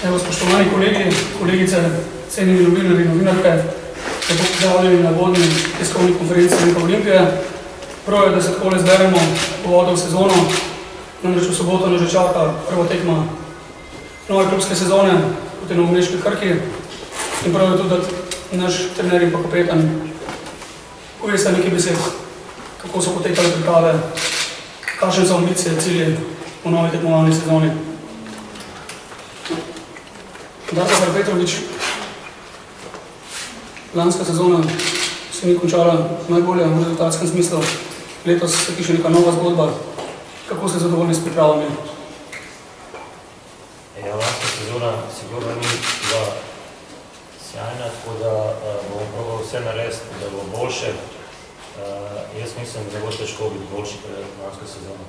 Evo, spoštovani kolegi, kolegice, cenjeni novinarji in novinarke, lepo pozdravljeni na vodni tiskovni konferenci Enka Olimpije. Prav je, da se takole zberemo povodo v sezono, namreč v soboto nas že čaka prva tekma nove klubske sezone proti novomeški Krki. In prav je tudi, da naš trener in pa kapetan povesta nekaj besed, kako so potekale priprave, kakšne so ambicije, cilje v novi tekmovalni sezoni. Darko Petrovič, lanska sezona se ni končala najbolje v rezultatskem smislu. Letos se piše neka nova zgodba. Kako ste zadovoljni s pripravami? Ja, lanska sezona sigurno ni bila sjajna, tako da bomo probali vse narediti, da bo boljše. Jaz mislim, da bo težko biti boljši pred lansko sezono.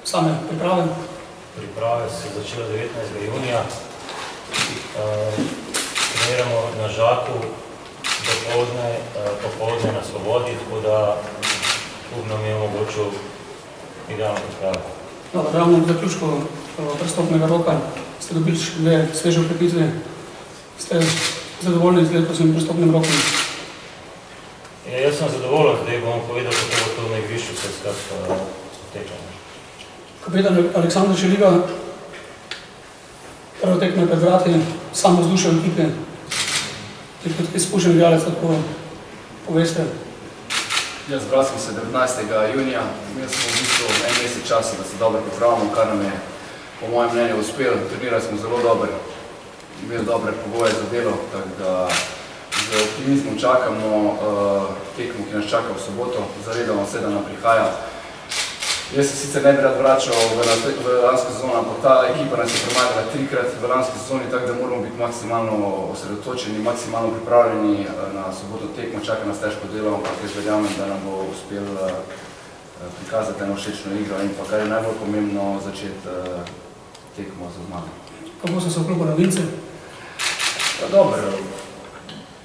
Same priprave? Priprave se začela 19. junija. Treniramo na Žaku, popoldne na Svobodi, tako da klub nam je omogočil idealno priprave. Ravno v zaključku prestopnega roka ste dobili dve sveže okrepitve. Ste zadovoljni z letosnim prestopnim rokom? Jaz sem zadovoljen, zdaj bomo povedali, kako bo to na igrišču se skrat potekalo. Kapetan Aleksandar Šeliga, prvo tekme pred vrati, samo vzdušje v ekipe. Kot izkušen igralec, tako poveste. Jaz zbral sem se 19. junija. Imeli smo v bistvu en mesec časa, da se dobro pripravimo, kar nam je po mojem mnenju uspelo. Trenirali smo zelo dobro, imeli dobre pogoje za delo, tako da z optimizmom čakamo tekmo, ki nas čaka v soboto. Zavedamo se, da nam prihaja. Jaz se sicer ne bi rad vračal v lansko sezono, ampak ta ekipa nas je premagala 3-krat v lanski sezoni, tako da moramo biti maksimalno osredotočeni, maksimalno pripravljeni na soboto tekmo. Čaka nas težko delo, ampak jaz verjamem, da nam bo uspel prikazati eno všečno igro in pa, kar je najbolj pomembno, začeti tekmo za zmago. Kako so se v klubu novinci? Dobro,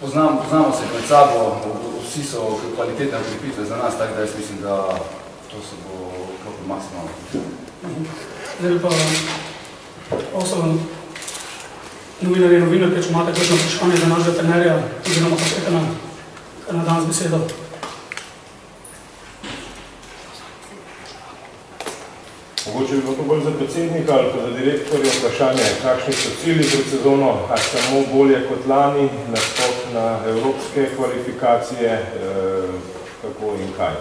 poznamo se med sabo, vsi so kvalitetne okrepitve za nas, tako da jaz mislim, da to se bo maksimalno. Zdaj bi pa osebno novinarje in novinarke, če imate kakšno vprašanje za našega trenerja, oziroma kapetana, kar na dan z besedo. Mogoče bi bilo to bolj za predsednika ali pa za direktorja vprašanje, kakšni so cilji pred sezono, a samo bolje kot lani, nastop na evropske kvalifikacije, kako in kaj.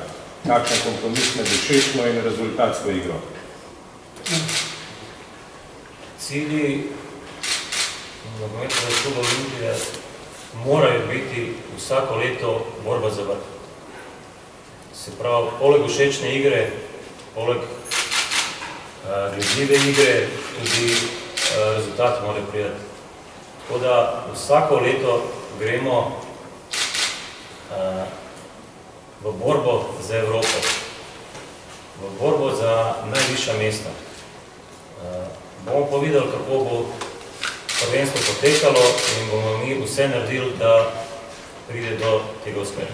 Kakšen kompromis med všečno in rezultatsko igro? Cilji nogometnega kluba Olimpije morajo biti vsako leto borba za vrh. Se pravi, poleg všečne igre, poleg grozljive igre, tudi rezultat mora prijeti. Tako da vsako leto gremo v borbo za Evropo, v borbo za najvišja mesta. Bomo pa videli, kako bo prvenstvo potekalo in bomo mi vse naredili, da pride do tega uspeha.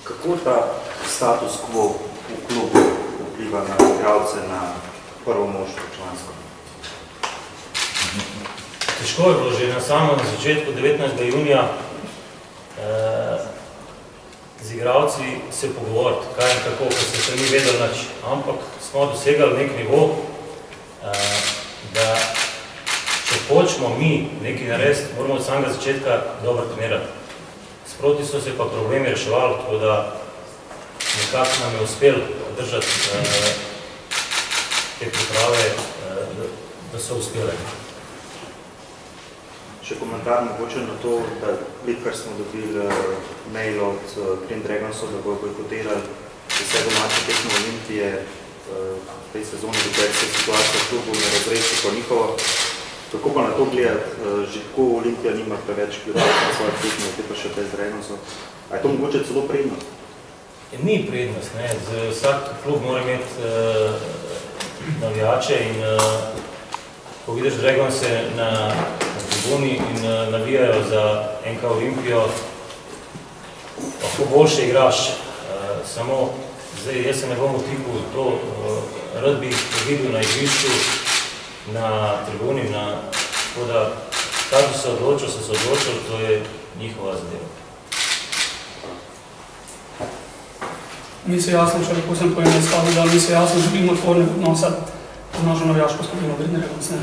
Kako ta status quo v klubu vpliva na igralce, na prvo moštvo člansko? Težko je bilo že na samem začetku 19. junija z igralci se pogovoriti, kaj in kako, ko se še ni vedel nič. Ampak smo dosegali nek nivo, da če hočemo mi nekaj narediti, moramo od samega začetka dobro trenirati. Sproti so se pa problemi reševali, tako da nekako nam je uspel držati te priprave, da so uspele. Še komentar mogoče na to, da kar smo dobili mail od Green Dragonsov, da bojo bojkotirali vse domače tekme Olimpije v tej sezoni, dokaj se situacija v klubu ne razreši po njihovo. Kako pa na to gledati, že tako Olimpija nima preveč gledati na svoje tekme, te pa še te z Dragonsov. A je to mogoče celo prednost? Ni prednost, ne. Vsak klub mora imeti navijače in ko vidiš Dragonse na tribuni in navijajo za Enka Olimpijo, lahko boljše igraš, samo Zdaj, jaz se ne bom vtikal v to, rad bi videl na igrišču, na tribuni, tako da, kako se odločil, to je njihova zadeva. Mi se jasno, če lahko sem poenostavil, da mi se jasno želimo tvornega odnosa z našo navijaško skupino Gradne Regovce.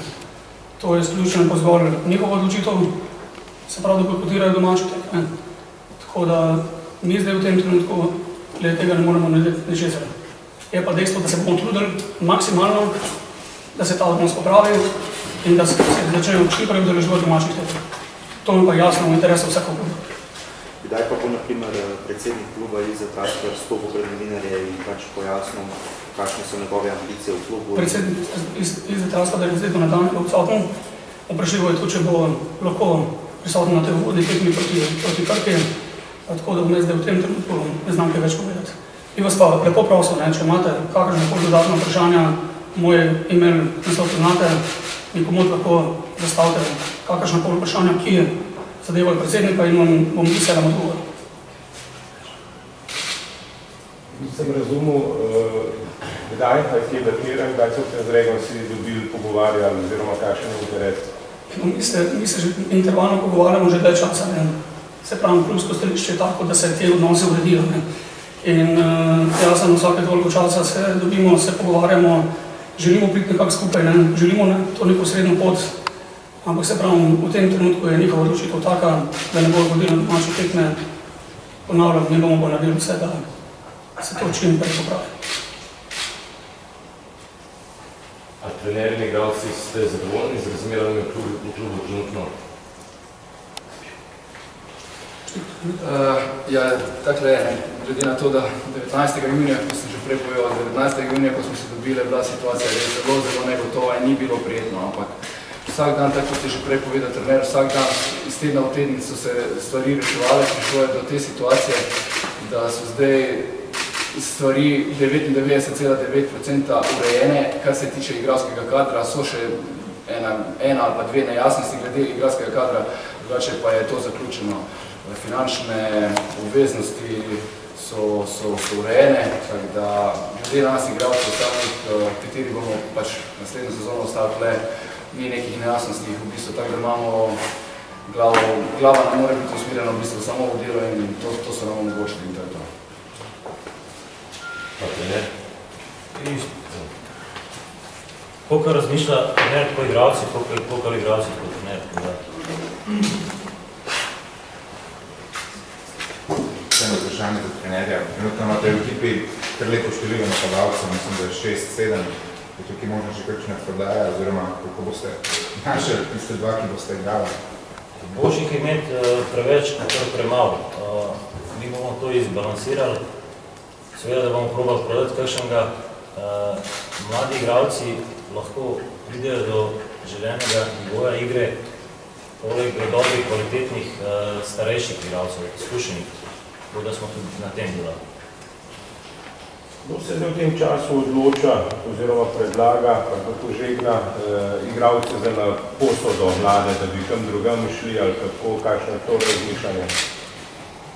To je izključeno pa zgolj njihova odločitev, se pravi, da bojkotirajo domače tekme. Tako da mi zdaj v tem trenutku glede tega ne moremo narediti ničesar. Je pa dejstvo, da se bomo trudili maksimalno, da se ta odnos popravi in da se začnejo čim prej udeleževati domačih tekem. To mi pa jasno v interesu vsakega kluba. Kdaj pa bo, na primer, predsednik kluba Izza Traskar stopil pred novinarje in pač pojasnil, kakšne so njegove ambicije v klubu? Predsednik Izza Traskar je zdaj do nadaljnjega odsoten. Vprašljivo je to, če bo lahko prisoten na tej uvodni tekmi proti Krki, tako da bom zdaj v tem trenutku ne znam kaj več povedati. Bi vas pa lepo prosil, če imate kakršnekoli dodatna vprašanja, moj e-mail naslov poznate, mi komod lahko zastavite kakršnekoli vprašanja, ki zadevajo predsednika in vam bom veselim odgovor. Sem razumel, kdaj je datiran, kdaj so se z Regom si dobili pogovarjali oziroma kakšen je interes? Mi se že intervalno pogovarjamo že dlje časa. Se pravi, klubsko stališče je tako, da se te odnose uredijo. In jasno, vsake toliko časa se dobimo, se pogovarjamo, želimo priti nekako skupaj, želimo to neko srednjo pot, ampak se pravi, v tem trenutku je njihova odločitev taka, da ne bojo vodili na domače tekme. Ponavljam, mi bomo naredili vse, da se to čim prej popravi. A trenerji in igralci ste zadovoljni z razmerami v klubu trenutno? Ja, takle, glede na to, da 19. junija, ko sem že prej povedal, 19. junija, ko smo se dobili, je bila situacija res zelo negotova in ni bilo prijetno, ampak vsak dan, tako kot je že prej povedal trener, vsak dan iz tedna v teden so se stvari reševale, prišlo je do te situacije, da so zdaj stvari 99,9% urejene, kar se tiče igralskega kadra, so še ena ali pa dve nejasnosti glede igralskega kadra, drugače pa je to zaključeno. Finančne obveznosti so urejene, tako da glede nas igralcev samih, kateri bomo pač naslednjo sezono ostali tle, ni nekih nejasnosti, v bistvu tako da imamo glava ne more biti usmerjena v bistvu samo v delo in to so nam omogočili in tako. Pa trener? Koliko razmišlja trener tako igralci, koliko igralci tako trener? Vsem vprašanje za trenerja. Trenutno imate v ekipi kar lepo število napadalcev, mislim, da je 6-7. Je tukaj možno še kakšna prodaja, oziroma kako boste našli tiste dva, ki boste igrali? Boljših imeti preveč, kot premalo. Mi bomo to izbalansirali. Seveda, da bomo probali prodati kakšnega. Mladi igralci lahko pridejo do želenega nivoja igre, poleg dobrih, kvalitetnih, starejših igralcev, izkušenih. Tako da smo tudi na tem delali. Kdo se zdaj v tem času odloča oziroma predlaga, kako požegna igralce za na posodo mlade, da bi kam drugam šli ali kako, kakšno je to razmišljanje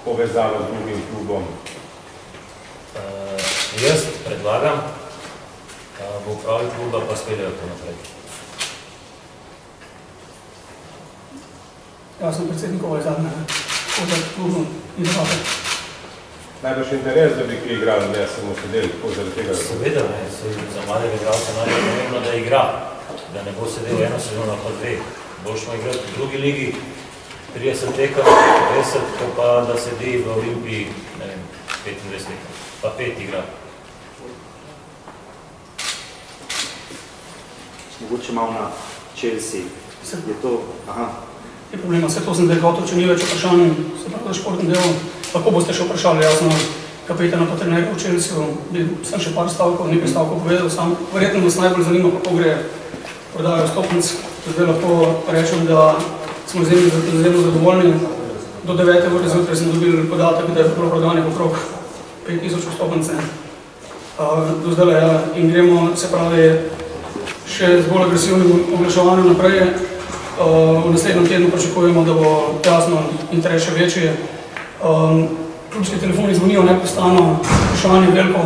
povezano z drugim klubom? Jaz predlagam, v upravi kluba pa speljajo to naprej. Jaz sem predsednikova zadnja, tako da klubu ni debate. Najbrž interes, da bi kaj igrali, ne samo sedeli, tako zaradi tega? Seveda ne, za mladega igralca najbolj pomembno, da igra, da ne bo sedel eno sezono pa dve. Bolj smo igrati v drugi ligi, 30 tekem, 50, ko pa da sedi v Olimpiji, ne vem, 25 tekem, pa 5 igra. Mogoče malo na Chelsea. Je to, Je problema, vse to sem zdaj gotovo, če ni več vprašanj, se pravi, športnem delu. Lahko boste še vprašali, jasno, kapetana pa trenerja v Chelsea, sem še par stavkov, nekaj stavkov povedal, sam verjetno nas najbolj zanima, kako gre prodajo stopnic. Zdaj lahko rečem, da smo zelo zadovoljni. Do 9. ure zjutraj smo dobili podatek, da je bilo prodanih okrog 5000 stopnice. Do zdaj in gremo, se pravi, še z bolj agresivnim oglaševanjem naprej. V naslednjem tednu pričakujemo, da bo jasno interes še večji. Klubski telefoni zvonijo neprestano, vprašanje veliko,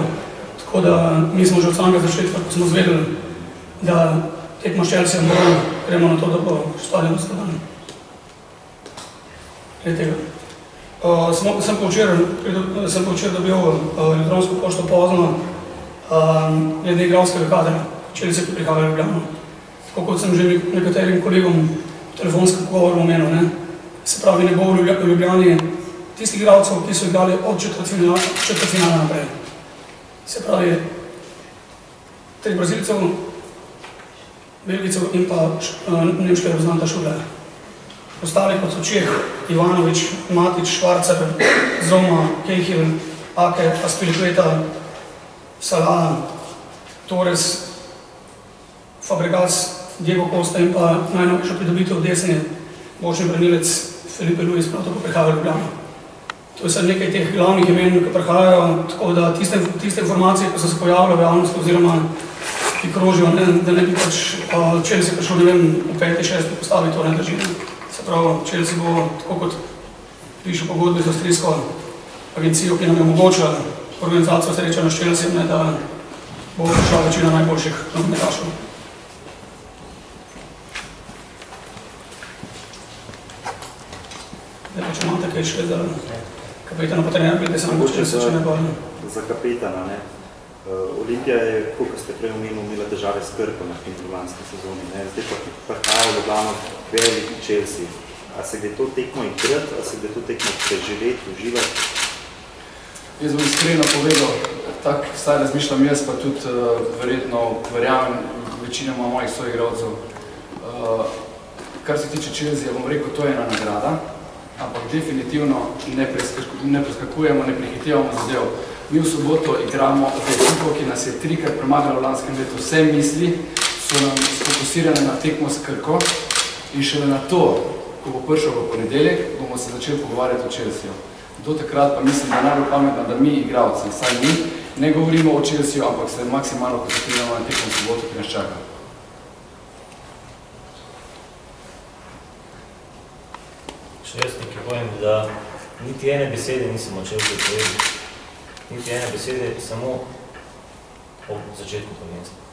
Tako da mi smo že od samega začetka, ko smo zvedeli, da tekmo s Chelseaom bolj, gremo na to, da bo stadion stadion. Glede tega. Sem pa včeraj dobil elektronsko pošto pozno glede igralskega kadra, Chelsea, ki prihaja v Ljubljano. Tako kot sem že nekaterim kolegom v telefonskem pogovoru omenil, se pravi, ne bo v Ljubljani tistih igralcev, ki so igrali od četrtfinala naprej. Se pravi, 3 Brazilcev, Belgijcev in pa nemške reprezentanta Šule. Ostali kot so Čeh, Ivanović, Matić, Švarcer, Zoma, Cahill, Ake, Azpilicueta, Salah, Torres, Fabregas, Diego Costa in pa najnovejšo pridobitev desni bočni branilec Felipe Luis, prav tako prihaja v Ljubljano. To je nekaj teh glavnih imen, ki prihajajo, tako da tiste informacije, ki so se pojavile v javnosti oziroma ki krožijo, da ne bi Chelsea prišel, ne vem, v 5-6 postavi, to ne drži. Se pravi, Chelsea bo, tako kot piše pogodbe z avstrijsko agencijo, ki nam je omogočila organizacijo srečanja s Chelseaom, da bo prišla večina najboljših nogometašev. Če imate kaj še za kapetana, pa trener, glede samo Chelsea, če ne bo. Za kapetana, ne. Olimpija je, koliko ste prej omenili, imela težave s Krko na finlanski sezoni. Zdaj pa prihaja v Ljubljano veliki Chelsea. A se gre to tekmo igrati, a se gre to tekmo preživeti, uživati? Jaz bom iskreno povedal, tak staj razmišljam jaz, pa tudi verjetno verjamem večinoma mojih soigralcev. Kar se tiče Chelsea, bom rekel, to je ena nagrada, ampak definitivno ne preskakujemo, ne prehitevamo zadev. Mi v soboto igramo z ekipo, ki nas je 3-krat premagala v lanskem letu. Vse misli so nam sfokusirane na tekmo s Krko in šele na to, ko bo prišel v ponedeljek, bomo se začeli pogovarjati o Chelseaju. Do takrat pa mislim, da je najbolj pametno, da mi igralci, saj mi, ne govorimo o Chelseaju, ampak se maksimalno koncentriramo na tekmo v soboto, ki nas čaka. Še jaz nekaj povem, da niti ene besede nisem o Chelsea povedal. Niti ene besede samo o začetku prvenstva.